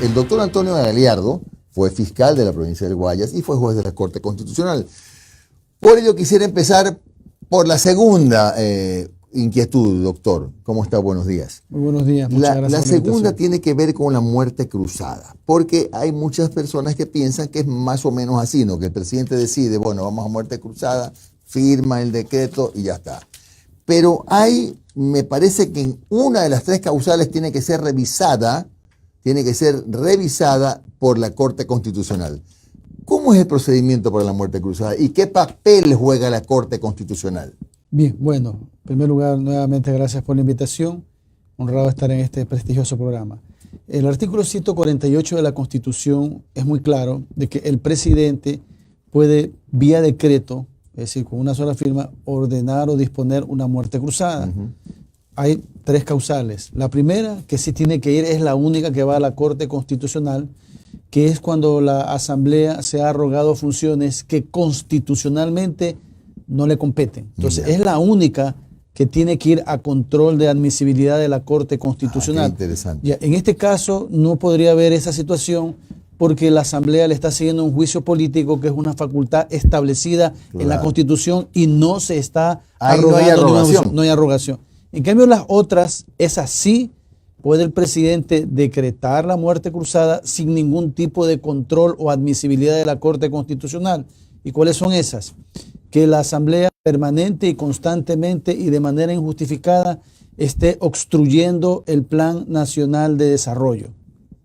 El doctor Antonio Galiardo fue fiscal de la provincia del Guayas y fue juez de la Corte Constitucional. Por ello quisiera empezar por la segunda inquietud, doctor. ¿Cómo está? Buenos días. Muy buenos días. Muchas gracias. La segunda tiene que ver con la muerte cruzada, porque hay muchas personas que piensan que es más o menos así, ¿no? Que el presidente decide, bueno, vamos a muerte cruzada, firma el decreto y ya está. Pero me parece que en una de las tres causales tiene que ser revisada por la Corte Constitucional. ¿Cómo es el procedimiento para la muerte cruzada y qué papel juega la Corte Constitucional? Bien, bueno, en primer lugar, nuevamente gracias por la invitación. Honrado de estar en este prestigioso programa. El artículo 148 de la Constitución es muy claro de que el presidente puede, vía decreto, es decir, con una sola firma, ordenar o disponer una muerte cruzada. Hay tres causales. La primera, que sí tiene que ir, es la única que va a la Corte Constitucional, que es cuando la Asamblea se ha arrogado funciones que constitucionalmente no le competen. Entonces, es la única que tiene que ir a control de admisibilidad de la Corte Constitucional. Qué interesante. Ya, en este caso, no podría haber esa situación porque la Asamblea le está siguiendo un juicio político que es una facultad establecida en la Constitución y no se está arrogando. No hay arrogación. No hay arrogación. En cambio, las otras, esas sí puede el presidente decretar la muerte cruzada sin ningún tipo de control o admisibilidad de la Corte Constitucional. ¿Y cuáles son esas? Que la Asamblea permanente y constantemente y de manera injustificada esté obstruyendo el Plan Nacional de Desarrollo.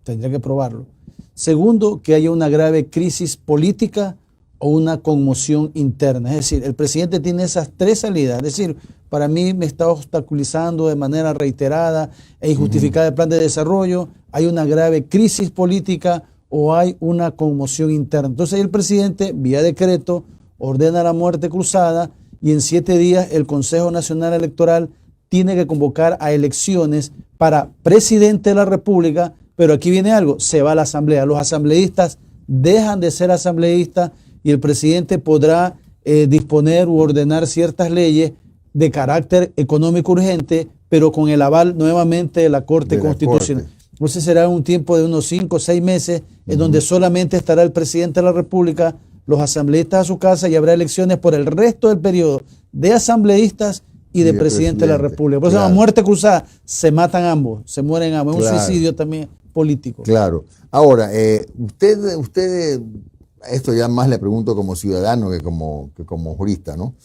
Tendría que probarlo. Segundo, que haya una grave crisis política o una conmoción interna. Es decir, el presidente tiene esas tres salidas. Es decir, para mí me está obstaculizando de manera reiterada e injustificada el plan de desarrollo, hay una grave crisis política o hay una conmoción interna. Entonces el presidente, vía decreto, ordena la muerte cruzada y en 7 días el Consejo Nacional Electoral tiene que convocar a elecciones para presidente de la República, pero aquí viene algo, se va a la Asamblea. Los asambleístas dejan de ser asambleístas y el presidente podrá disponer u ordenar ciertas leyes de carácter económico urgente, pero con el aval nuevamente de la Corte Constitucional. Entonces será un tiempo de unos 5 o 6 meses en donde solamente estará el presidente de la República, los asambleístas a su casa y habrá elecciones por el resto del periodo de asambleístas y de presidente de la República. Por eso la muerte cruzada, se matan ambos, se mueren ambos. Es un suicidio también político. Claro. Ahora, usted, esto ya más le pregunto como ciudadano que como jurista, ¿no?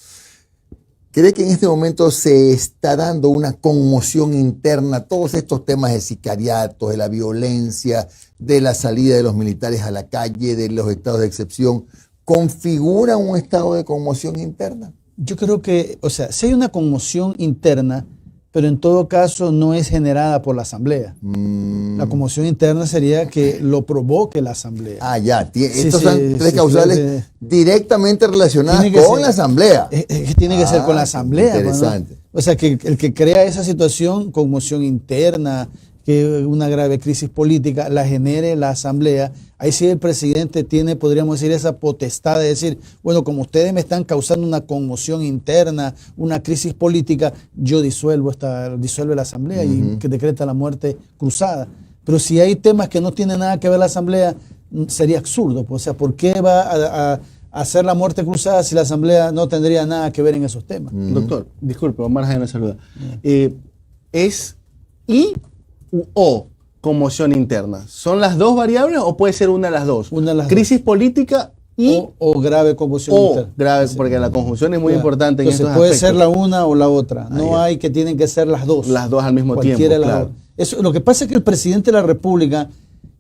¿Cree que en este momento se está dando una conmoción interna, todos estos temas de sicariatos, de la violencia, de la salida de los militares a la calle, de los estados de excepción, configuran un estado de conmoción interna? Yo creo que, o sea, sí hay una conmoción interna, pero en todo caso no es generada por la Asamblea. La conmoción interna sería que lo provoque la Asamblea. Ah, ya. Estos son tres causales directamente relacionadas con la Asamblea. Tiene que ser con la Asamblea. Interesante. ¿No? O sea, que el que crea esa situación, conmoción interna, que una grave crisis política la genere la Asamblea, ahí sí el presidente tiene, podríamos decir, esa potestad de decir, bueno, como ustedes me están causando una conmoción interna, una crisis política, yo disuelve la Asamblea y que decreta la muerte cruzada. Pero si hay temas que no tienen nada que ver la Asamblea, sería absurdo. O sea, ¿por qué va a hacer la muerte cruzada si la Asamblea no tendría nada que ver en esos temas? Doctor, disculpe, Omar Jaime saluda. ¿Es I o conmoción interna? ¿Son las dos variables o puede ser una de las dos? Una de las crisis política o grave conmoción interna. Grave, porque la conjunción es muy importante. Entonces, en estos puede aspectos. ser la una o la otra. No hay que tienen que ser las dos. Las dos al mismo tiempo. Cualquiera de las dos. Eso, lo que pasa es que el presidente de la República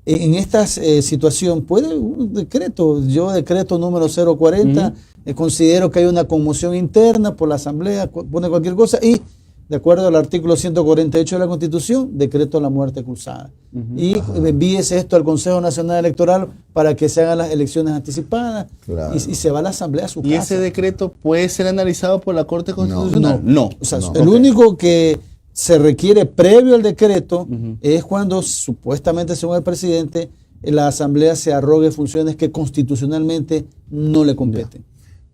en esta situación puede un decreto. Yo decreto número 040, considero que hay una conmoción interna por la Asamblea, pone cualquier cosa y de acuerdo al artículo 148 de la Constitución, decreto la muerte cruzada. Y envíese esto al Consejo Nacional Electoral para que se hagan las elecciones anticipadas y se va a la Asamblea a su casa. ¿Y ese decreto puede ser analizado por la Corte Constitucional? No. O sea, el único que se requiere previo al decreto es cuando supuestamente, según el presidente, la Asamblea se arrogue funciones que constitucionalmente no le competen.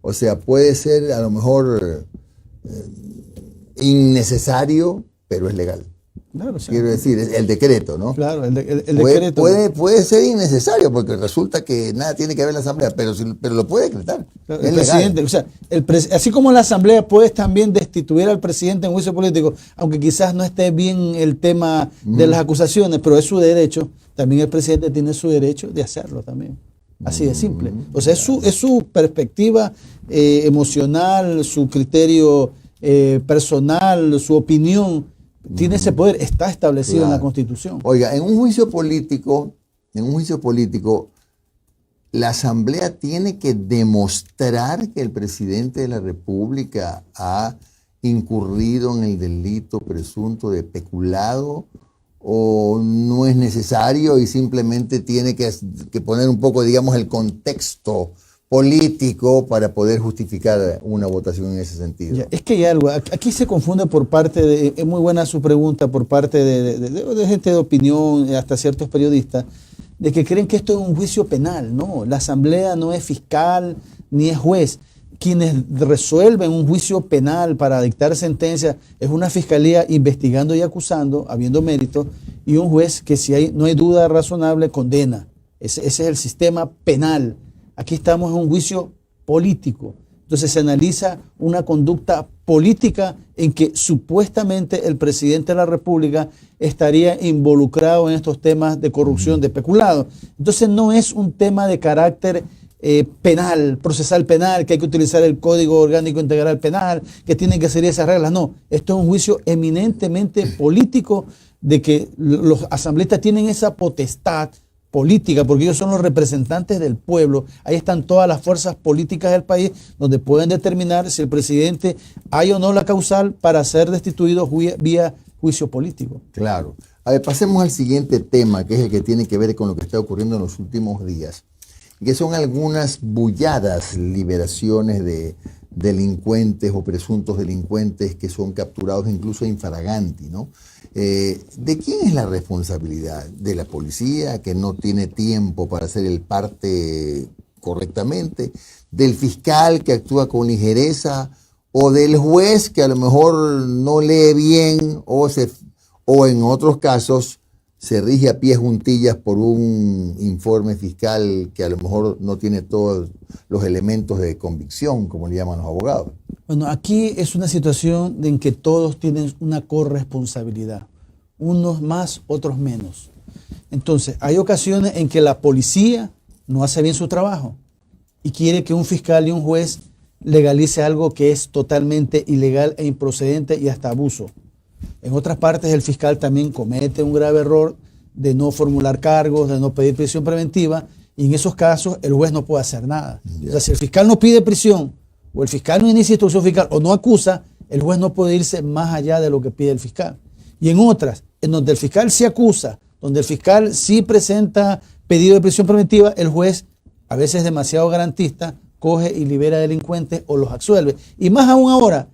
O sea, puede ser a lo mejor innecesario, pero es legal. Claro, sí. Quiero decir, el decreto, ¿no? Claro, el Puede, decreto. puede ser innecesario porque resulta que nada tiene que ver la Asamblea, pero lo puede decretar. Claro, Es el legal. presidente, o sea, así como la Asamblea puede también destituir al presidente en juicio político, aunque quizás no esté bien el tema de las acusaciones, pero es su derecho, también el presidente tiene su derecho de hacerlo también. Así de simple. O sea, es su perspectiva emocional, su criterio personal, su opinión. Tiene ese poder, está establecido en la Claro. Constitución. Oiga, en un juicio político, la Asamblea tiene que demostrar que el presidente de la República ha incurrido en el delito presunto de peculado, o no es necesario y simplemente tiene que poner un poco, digamos, el contexto político para poder justificar una votación en ese sentido. Ya, es que hay algo, aquí se confunde por parte de, es muy buena su pregunta por parte de gente de opinión, hasta ciertos periodistas, de que creen que esto es un juicio penal. No, la Asamblea no es fiscal ni es juez. Quienes resuelven un juicio penal para dictar sentencia es una fiscalía investigando y acusando, habiendo mérito, y un juez que si no hay duda razonable condena. Ese es el sistema penal. Aquí estamos en un juicio político. Entonces se analiza una conducta política en que supuestamente el presidente de la República estaría involucrado en estos temas de corrupción, de peculado. Entonces no es un tema de carácter penal, procesal penal, que hay que utilizar el Código Orgánico Integral Penal, que tienen que seguir esas reglas. No, esto es un juicio eminentemente político de que los asambleístas tienen esa potestad política, porque ellos son los representantes del pueblo. Ahí están todas las fuerzas políticas del país, donde pueden determinar si el presidente hay o no la causal para ser destituido vía juicio político. Claro. A ver, pasemos al siguiente tema, que es el que tiene que ver con lo que está ocurriendo en los últimos días, que son algunas bulladas liberaciones de delincuentes o presuntos delincuentes que son capturados incluso infraganti, ¿no? ¿De quién es la responsabilidad? ¿De la policía, que no tiene tiempo para hacer el parte correctamente? ¿Del fiscal, que actúa con ligereza? ¿O del juez, que a lo mejor no lee bien? ¿O en otros casos se rige a pies juntillas por un informe fiscal que a lo mejor no tiene todos los elementos de convicción, como le llaman los abogados? Bueno, aquí es una situación en que todos tienen una corresponsabilidad, unos más, otros menos. Entonces, hay ocasiones en que la policía no hace bien su trabajo y quiere que un fiscal y un juez legalice algo que es totalmente ilegal e improcedente y hasta abuso. En otras partes, el fiscal también comete un grave error de no formular cargos, de no pedir prisión preventiva, y en esos casos el juez no puede hacer nada. O sea, si el fiscal no pide prisión, o el fiscal no inicia instrucción fiscal, o no acusa, el juez no puede irse más allá de lo que pide el fiscal. Y en otras, en donde el fiscal sí acusa, donde el fiscal sí presenta pedido de prisión preventiva, el juez, a veces demasiado garantista, coge y libera a delincuentes o los absuelve. Y más aún ahora,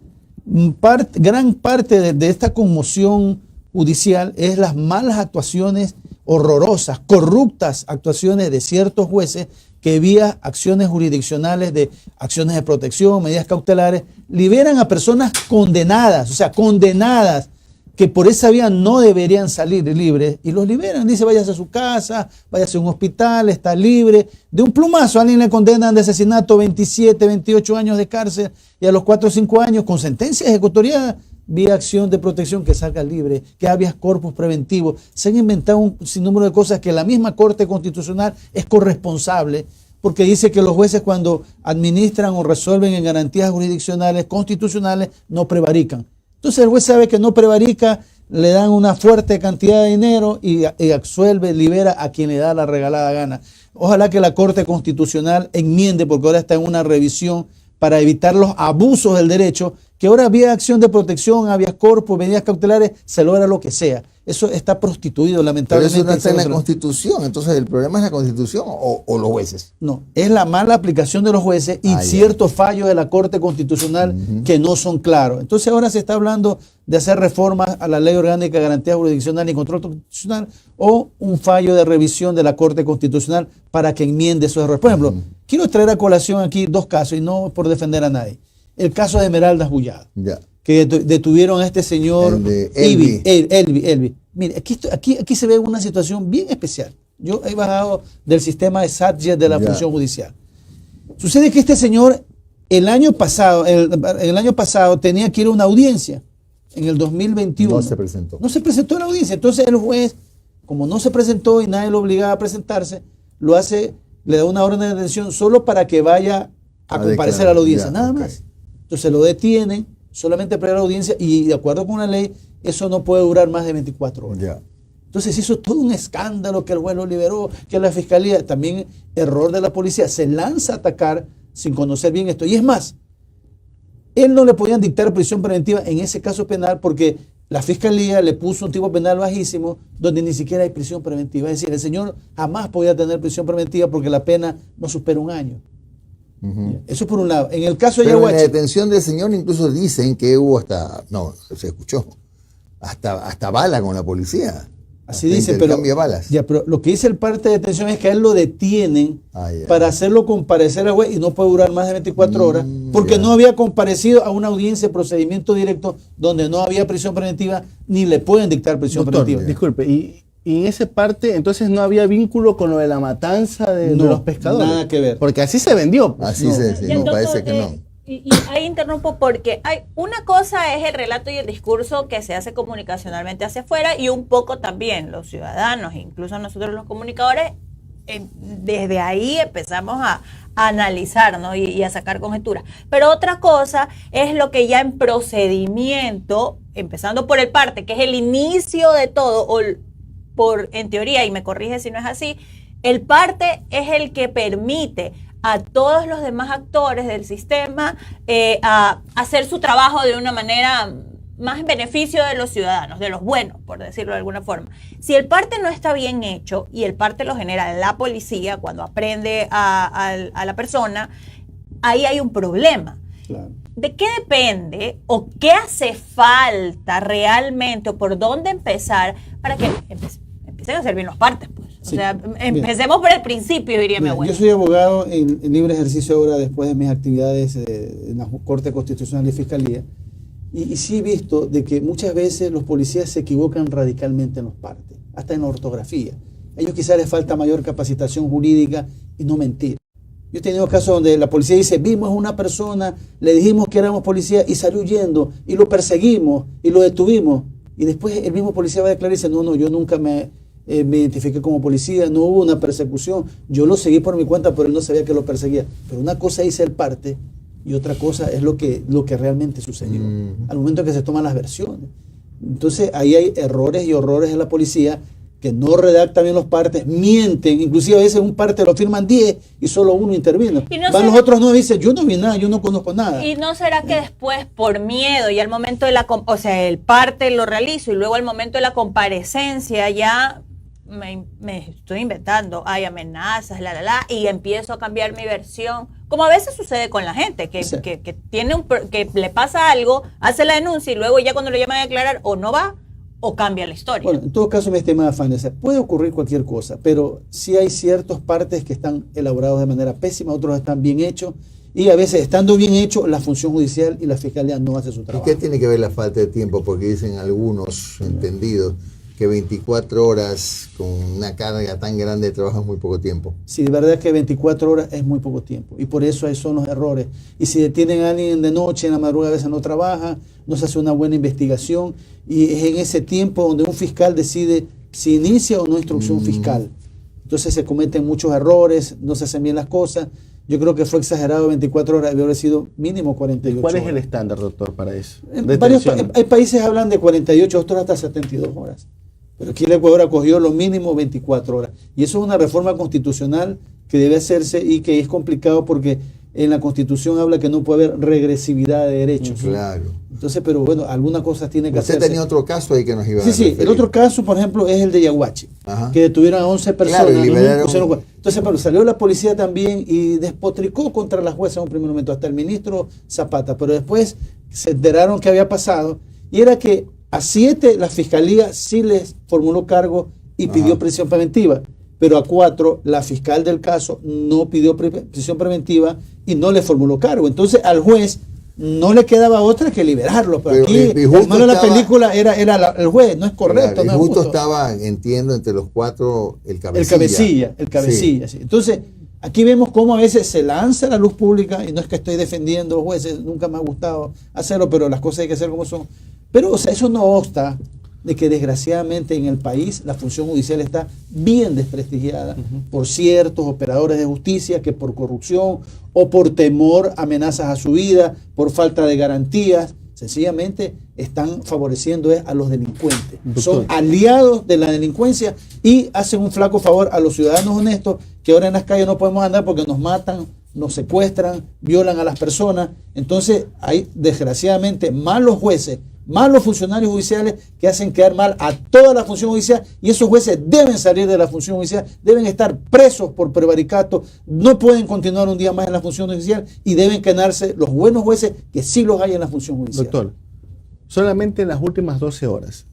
gran parte de esta conmoción judicial es las malas actuaciones horrorosas, corruptas actuaciones de ciertos jueces que vía acciones jurisdiccionales, de acciones de protección, medidas cautelares, liberan a personas condenadas, o sea, condenadas, que por esa vía no deberían salir libres, y los liberan. Dice, váyase a su casa, váyase a un hospital, está libre. De un plumazo a alguien le condenan de asesinato 27, 28 años de cárcel, y a los 4 o 5 años con sentencia ejecutoria vía acción de protección, que salga libre, que habeas corpus preventivo. Se han inventado un sinnúmero de cosas que la misma Corte Constitucional es corresponsable, porque dice que los jueces, cuando administran o resuelven en garantías jurisdiccionales constitucionales, no prevarican. Entonces el juez sabe que no prevarica, le dan una fuerte cantidad de dinero y absuelve, libera a quien le da la regalada gana. Ojalá que la Corte Constitucional enmiende, porque ahora está en una revisión para evitar los abusos del derecho, que ahora vía acción de protección, habeas corpus, medidas cautelares, se logra lo que sea. Eso está prostituido, Pero lamentablemente. eso no está en la Constitución. Entonces, ¿el problema es la Constitución o los jueces? No, es la mala aplicación de los jueces y ciertos fallos de la Corte Constitucional que no son claros. Entonces ahora se está hablando de hacer reformas a la Ley Orgánica de Garantía Jurisdiccional y Control Constitucional, o un fallo de revisión de la Corte Constitucional para que enmiende esos errores. Por ejemplo, quiero traer a colación aquí dos casos, y no por defender a nadie. El caso de Esmeraldas Bullado, Ya. que detuvieron a este señor El de Elvi. Elvi. Mire, aquí se ve una situación bien especial. Yo he bajado del sistema de SATJET de la función judicial. Sucede que este señor el año pasado tenía que ir a una audiencia en el 2021. No se presentó. No se presentó a la audiencia. Entonces el juez, como no se presentó y nadie lo obligaba a presentarse, le da una orden de detención solo para que vaya a comparecer a la audiencia, nada más. Entonces lo detienen solamente para la audiencia y de acuerdo con la ley, eso no puede durar más de 24 horas. Ya. Entonces hizo todo un escándalo que el juez lo liberó, que la fiscalía, también error de la policía, se lanza a atacar sin conocer bien esto. Y es más, él no le podían dictar prisión preventiva en ese caso penal porque la fiscalía le puso un tipo penal bajísimo donde ni siquiera hay prisión preventiva. Es decir, el señor jamás podía tener prisión preventiva porque la pena no supera un año. Eso por un lado. En el caso de Pero en la Yaguachi, detención del señor incluso dicen que hubo se escuchó, hasta bala con la policía. así dice, pero, balas. ya, pero lo que dice el parte de detención es que a él lo detienen para hacerlo comparecer al juez y no puede durar más de 24 horas porque no había comparecido a una audiencia de procedimiento directo donde no había prisión preventiva ni le pueden dictar prisión preventiva. Disculpe, y en esa parte entonces no había vínculo con lo de la matanza de los pescadores. Nada que ver. Porque así se vendió. Así no, parece que no. Y ahí interrumpo porque una cosa es el relato y el discurso que se hace comunicacionalmente hacia afuera y un poco también los ciudadanos, incluso nosotros los comunicadores, desde ahí empezamos a analizar, ¿no? y a sacar conjeturas. Pero otra cosa es lo que ya en procedimiento, empezando por el parte, que es el inicio de todo, en teoría, y me corrige si no es así, el parte es el que permite a todos los demás actores del sistema a hacer su trabajo de una manera más en beneficio de los ciudadanos, de los buenos, por decirlo de alguna forma. Si el parte no está bien hecho, y el parte lo genera la policía cuando aprende a la persona, ahí hay un problema. Claro. ¿De qué depende o qué hace falta realmente o por dónde empezar para que empiecen a servir los partes? Pues? Sí. O sea, empecemos por el principio, diría mi abuelo. Yo soy abogado en libre ejercicio ahora después de mis actividades en la Corte Constitucional y Fiscalía. Y sí he visto de que muchas veces los policías se equivocan radicalmente en los partes, hasta en la ortografía. A ellos quizás les falta mayor capacitación jurídica y no mentir. Yo he tenido casos donde la policía dice, vimos a una persona, le dijimos que éramos policía y salió huyendo y lo perseguimos y lo detuvimos. Y después el mismo policía va a declarar y dice, no, yo nunca me identifiqué como policía, no hubo una persecución, yo lo seguí por mi cuenta, pero él no sabía que lo perseguía. Pero una cosa es el parte y otra cosa es lo que realmente sucedió, al momento que se toman las versiones. Entonces ahí hay errores y horrores de la policía que no redactan bien los partes, mienten, inclusive a veces un parte lo firman 10 y solo uno intervino. Van los otros 9 y dicen, yo no vi nada, yo no conozco nada. ¿Y no será que después, por miedo, y al momento de el parte lo realizo y luego al momento de la comparecencia ya me estoy inventando, hay amenazas, y empiezo a cambiar mi versión? Como a veces sucede con la gente, que le pasa algo, hace la denuncia y luego ya cuando lo llaman a declarar o no va o cambia la historia. Bueno, en todo caso, mi estimada Fanessa, puede ocurrir cualquier cosa, pero sí hay ciertos partes que están elaborados de manera pésima, otros están bien hechos, y a veces, estando bien hecho, la función judicial y la fiscalía no hace su trabajo. ¿Y qué tiene que ver la falta de tiempo? Porque dicen algunos entendidos que 24 horas con una carga tan grande de trabajo es muy poco tiempo. Sí, de verdad que 24 horas es muy poco tiempo, y por eso ahí son los errores. Y si detienen a alguien de noche, en la madrugada a veces no trabaja, no se hace una buena investigación, y es en ese tiempo donde un fiscal decide si inicia o no instrucción fiscal. Entonces se cometen muchos errores, no se hacen bien las cosas. Yo creo que fue exagerado 24 horas, debe haber sido mínimo 48 ¿Cuál horas. es el estándar, doctor, para eso? Hay países que hablan de 48, otros hasta 72 horas. Pero aquí el Ecuador acogió lo mínimo 24 horas. Y eso es una reforma constitucional que debe hacerse y que es complicado porque en la Constitución habla que no puede haber regresividad de derechos. Claro. Entonces, pero bueno, algunas cosas tiene que hacerse. Usted tenía otro caso ahí que nos iba a Sí, referir. el otro caso, por ejemplo, es el de Yaguachi, que detuvieron a 11 personas. Claro, y liberaron. Entonces, pero salió la policía también y despotricó contra la jueza en un primer momento, hasta el ministro Zapata, pero después se enteraron que había pasado, y era que a 7 la fiscalía sí les formuló cargo y pidió prisión preventiva, pero a 4 la fiscal del caso no pidió prisión preventiva y no le formuló cargo. Entonces al juez no le quedaba otra que liberarlo. Pero aquí y el justo malo de la estaba- película era el juez, no es correcto. Claro, y no es justo justo. estaba, entiendo, entre los cuatro el El cabecilla. Sí. Entonces, aquí vemos cómo a veces se lanza a la luz pública, y no es que estoy defendiendo a los jueces, nunca me ha gustado hacerlo, pero las cosas hay que hacer como son. Pero, o sea, eso no obsta de que desgraciadamente en el país la función judicial está bien desprestigiada por ciertos operadores de justicia que por corrupción o por temor, amenazas a su vida, por falta de garantías, sencillamente están favoreciendo a los delincuentes. Son aliados de la delincuencia y hacen un flaco favor a los ciudadanos honestos que ahora en las calles no podemos andar porque nos matan, nos secuestran, violan a las personas. Entonces hay desgraciadamente malos jueces, malos funcionarios judiciales que hacen quedar mal a toda la función judicial, y esos jueces deben salir de la función judicial, deben estar presos por prevaricato, no pueden continuar un día más en la función judicial y deben quedarse los buenos jueces que sí los hay en la función judicial. Doctor, solamente en las últimas 12 horas,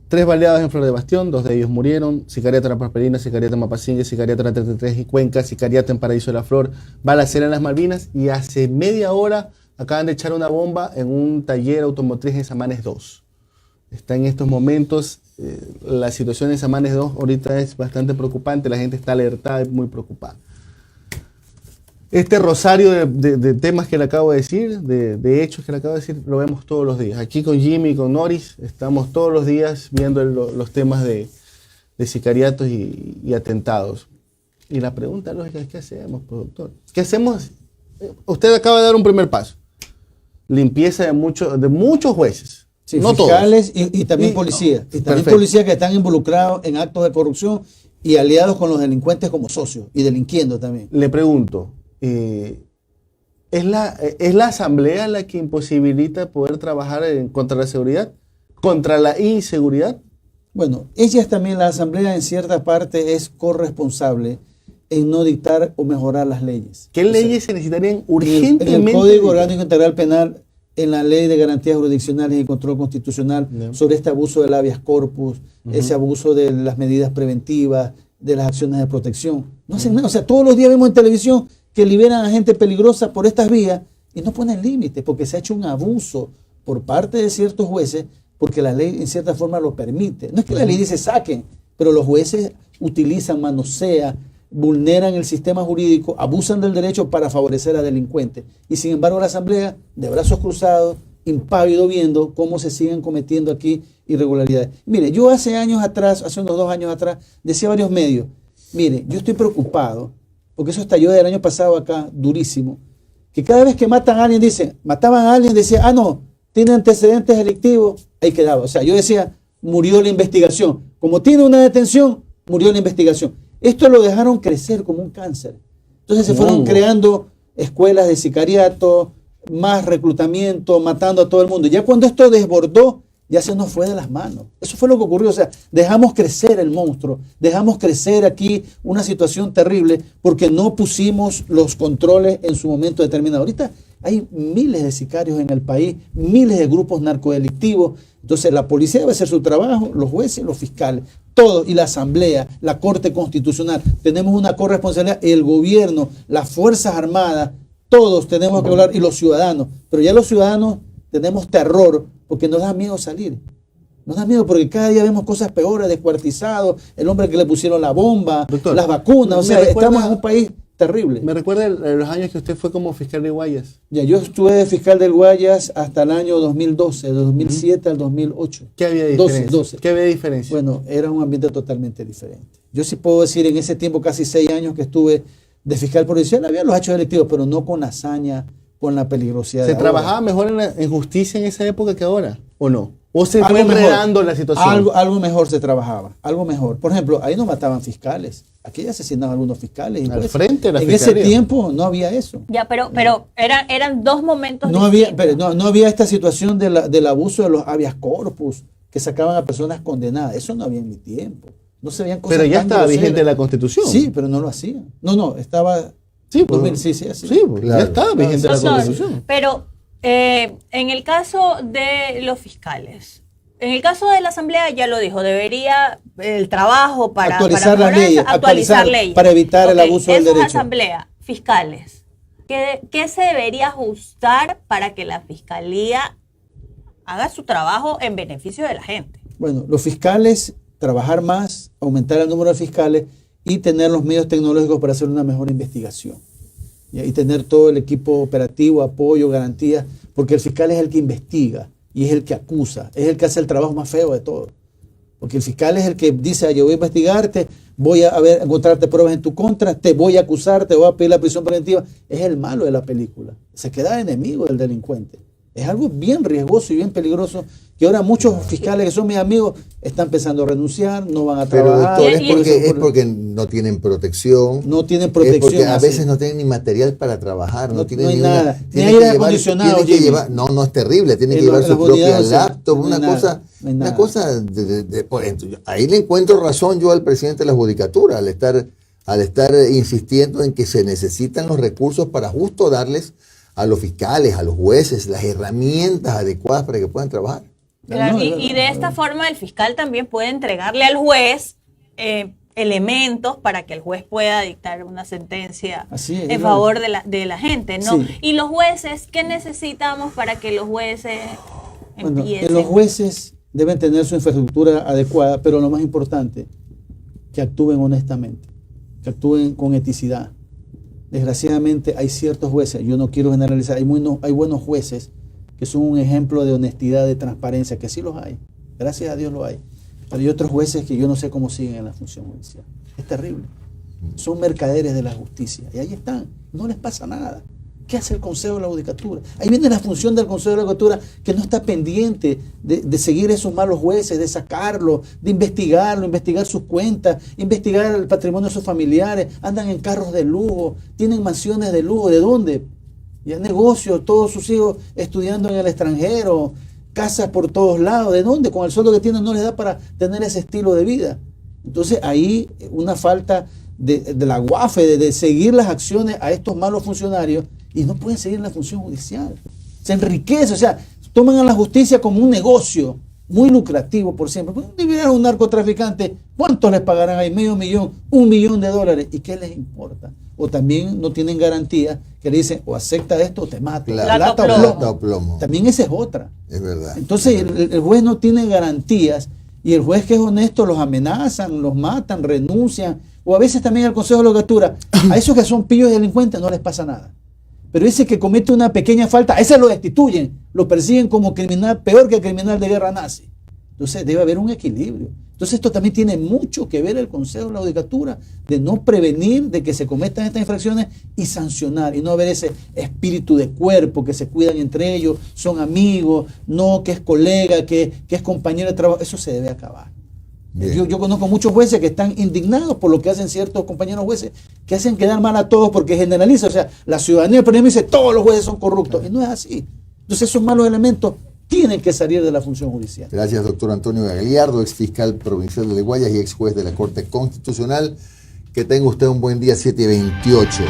3 baleados en Flor de Bastión, 2 de ellos murieron, sicariato en La Prosperina, sicariato en Mapasingue, sicariato en la 33 y Cuenca, sicariato en Paraíso de la Flor, balacera en las Malvinas, y hace media hora acaban de echar una bomba en un taller automotriz en Samanes 2. Está en estos momentos, la situación en Samanes 2 ahorita es bastante preocupante, la gente está alertada y muy preocupada. Este rosario de temas que le acabo de decir, de hechos que le acabo de decir, lo vemos todos los días. Aquí con Jimmy y con Noris estamos todos los días viendo los temas de sicariatos y atentados. Y la pregunta lógica es, ¿qué hacemos, doctor? ¿Qué hacemos? Usted acaba de dar un primer paso. Limpieza de muchos jueces. Sí, no fiscales todos. y también policías. Y también Perfecto. policías que están involucrados en actos de corrupción y aliados con los delincuentes como socios y delinquiendo también. Le pregunto, ¿es la asamblea la que imposibilita poder trabajar contra la seguridad? ¿Contra la inseguridad? Bueno, ellas también, la asamblea en cierta parte es corresponsable en no dictar o mejorar las leyes. ¿Qué leyes se necesitarían En urgentemente? el Código Orgánico Integral Penal, en la Ley de Garantías Jurisdiccionales y Control Constitucional, sobre este abuso del habeas corpus, ese abuso de las medidas preventivas, de las acciones de protección. No hacen nada. O sea, todos los días vemos en televisión que liberan a gente peligrosa por estas vías y no ponen límites, porque se ha hecho un abuso por parte de ciertos jueces, porque la ley en cierta forma lo permite. No es que la ley dice saquen, pero los jueces utilizan, manosean, vulneran el sistema jurídico, abusan del derecho para favorecer a delincuentes. Y sin embargo la Asamblea, de brazos cruzados, impávido, viendo cómo se siguen cometiendo aquí irregularidades. Mire, yo hace años atrás, hace unos 2 años atrás, decía a varios medios, mire, yo estoy preocupado, porque eso estalló del año pasado acá, durísimo, que cada vez que matan a alguien, dicen, mataban a alguien, decía, no, tiene antecedentes delictivos, ahí quedaba. O sea, yo decía, murió la investigación. Como tiene una detención, murió la investigación. Esto lo dejaron crecer como un cáncer. Entonces se fueron creando escuelas de sicariato, más reclutamiento, matando a todo el mundo. Ya cuando esto desbordó, ya se nos fue de las manos. Eso fue lo que ocurrió. O sea, dejamos crecer el monstruo, dejamos crecer aquí una situación terrible porque no pusimos los controles en su momento determinado. Ahorita hay miles de sicarios en el país, miles de grupos narcodelictivos. Entonces la policía debe hacer su trabajo, los jueces, los fiscales, todos, y la asamblea, la corte constitucional. Tenemos una corresponsabilidad, el gobierno, las fuerzas armadas, todos tenemos que hablar, y los ciudadanos. Pero ya los ciudadanos tenemos terror porque nos da miedo salir. Nos da miedo porque cada día vemos cosas peores, descuartizados, el hombre que le pusieron la bomba, Doctor, las vacunas. O sea, recuerda- estamos en un país terrible. Me recuerda los años que usted fue como fiscal de Guayas. Ya, yo estuve de fiscal del Guayas hasta el año 2012, de 2007 al 2008. ¿Qué había 12, diferencia? 12. ¿Qué había diferencia? Bueno, era un ambiente totalmente diferente. Yo sí puedo decir, en ese tiempo, casi 6 años que estuve de fiscal provincial, había los hechos delictivos, pero no con la hazaña, con la peligrosidad. ¿Se de ahora. trabajaba mejor en justicia en esa época que ahora? ¿O no? ¿O se Algo fue mejor. enredando la situación? Algo mejor se trabajaba, algo mejor. Por ejemplo, ahí no mataban fiscales, aquí asesinaban algunos fiscales. y Al pues, frente de la en ese fiscalía. tiempo no había eso. Ya, pero eran 2 momentos No había, distintos. pero no había esta situación del abuso de los habeas corpus, que sacaban a personas condenadas. Eso no había en mi tiempo. No se veían cosas Pero ya tan estaba groseras. vigente la Constitución. Sí, pero no lo hacían. No, estaba... Sí, pues, 2000, sí, así. sí, pues, Claro. ya estaba vigente la Doctor, Constitución. pero en el caso de los fiscales, en el caso de la Asamblea, ya lo dijo, debería el trabajo para Actualizar las mejorar, leyes, actualizar leyes. para evitar el Ok, abuso del esas derecho. asambleas, fiscales, ¿qué se debería ajustar para que la fiscalía haga su trabajo en beneficio de la gente? Bueno, los fiscales, trabajar más, aumentar el número de fiscales y tener los medios tecnológicos para hacer una mejor investigación. Y tener todo el equipo operativo, apoyo, garantías, porque el fiscal es el que investiga y es el que acusa, es el que hace el trabajo más feo de todo. Porque el fiscal es el que dice, yo voy a investigarte, voy a encontrarte pruebas en tu contra, te voy a acusar, te voy a pedir la prisión preventiva. Es el malo de la película. Se queda enemigo del delincuente. Es algo bien riesgoso y bien peligroso que ahora muchos fiscales que son mis amigos están pensando a renunciar, no van a trabajar. Pero doctor, es porque no tienen protección. No tienen protección. Es porque a veces no tienen ni material para trabajar. No tienen hay ni nada. Una, Ni aire acondicionado. No, es terrible. Tienen que llevar su propia laptop. No una nada. cosa por ejemplo, ahí le encuentro razón yo al presidente de la Judicatura al estar insistiendo en que se necesitan los recursos para justo darles a los fiscales, a los jueces, las herramientas adecuadas para que puedan trabajar. Claro, y de esta forma el fiscal también puede entregarle al juez elementos para que el juez pueda dictar una sentencia en favor de la gente, ¿no? Sí. Y los jueces, ¿qué necesitamos para que los jueces empiecen? Los jueces deben tener su infraestructura adecuada, pero lo más importante, que actúen honestamente, que actúen con eticidad. Desgraciadamente hay ciertos jueces, yo no quiero generalizar, hay buenos jueces que son un ejemplo de honestidad, de transparencia, que sí los hay, gracias a Dios lo hay, pero hay otros jueces que yo no sé cómo siguen en la función judicial. Es terrible, son mercaderes de la justicia y ahí están, no les pasa nada. ¿Qué hace el Consejo de la Judicatura? Ahí viene la función del Consejo de la Judicatura, que no está pendiente de seguir esos malos jueces, de sacarlos, de investigarlo, investigar sus cuentas, investigar el patrimonio de sus familiares. Andan en carros de lujo, tienen mansiones de lujo. ¿De dónde? Ya negocios, todos sus hijos estudiando en el extranjero, casas por todos lados. ¿De dónde? Con el sueldo que tienen no les da para tener ese estilo de vida. Entonces ahí una falta de la UAFE, de seguir las acciones a estos malos funcionarios, y no pueden seguir en la función judicial. Se enriquece, o sea, toman a la justicia como un negocio muy lucrativo por siempre. Pues liberar a un narcotraficante, ¿cuánto les pagarán ahí? $500,000, $1 millón. ¿Y qué les importa? O también no tienen garantía que le dicen, o acepta esto o te mato. Plata o plomo. También esa es otra. Es verdad. Entonces el juez no tiene garantías y el juez que es honesto los amenazan, los matan, renuncian. O a veces también el Consejo de la Judicatura, a esos que son pillos y delincuentes no les pasa nada. Pero ese que comete una pequeña falta, a ese lo destituyen, lo persiguen como criminal, peor que el criminal de guerra nazi. Entonces debe haber un equilibrio. Entonces esto también tiene mucho que ver el Consejo de la Judicatura, de no prevenir de que se cometan estas infracciones y sancionar, y no haber ese espíritu de cuerpo, que se cuidan entre ellos, son amigos, no que es colega, que es compañero de trabajo. Eso se debe acabar. Yo conozco muchos jueces que están indignados por lo que hacen ciertos compañeros jueces, que hacen quedar mal a todos porque generaliza. O sea, la ciudadanía, por ejemplo, dice todos los jueces son corruptos. Y no es así. Entonces esos malos elementos tienen que salir de la función judicial. Gracias, doctor Antonio Gagliardo, ex fiscal provincial de Guayas y ex juez de la Corte Constitucional. Que tenga usted un buen día, 7:28.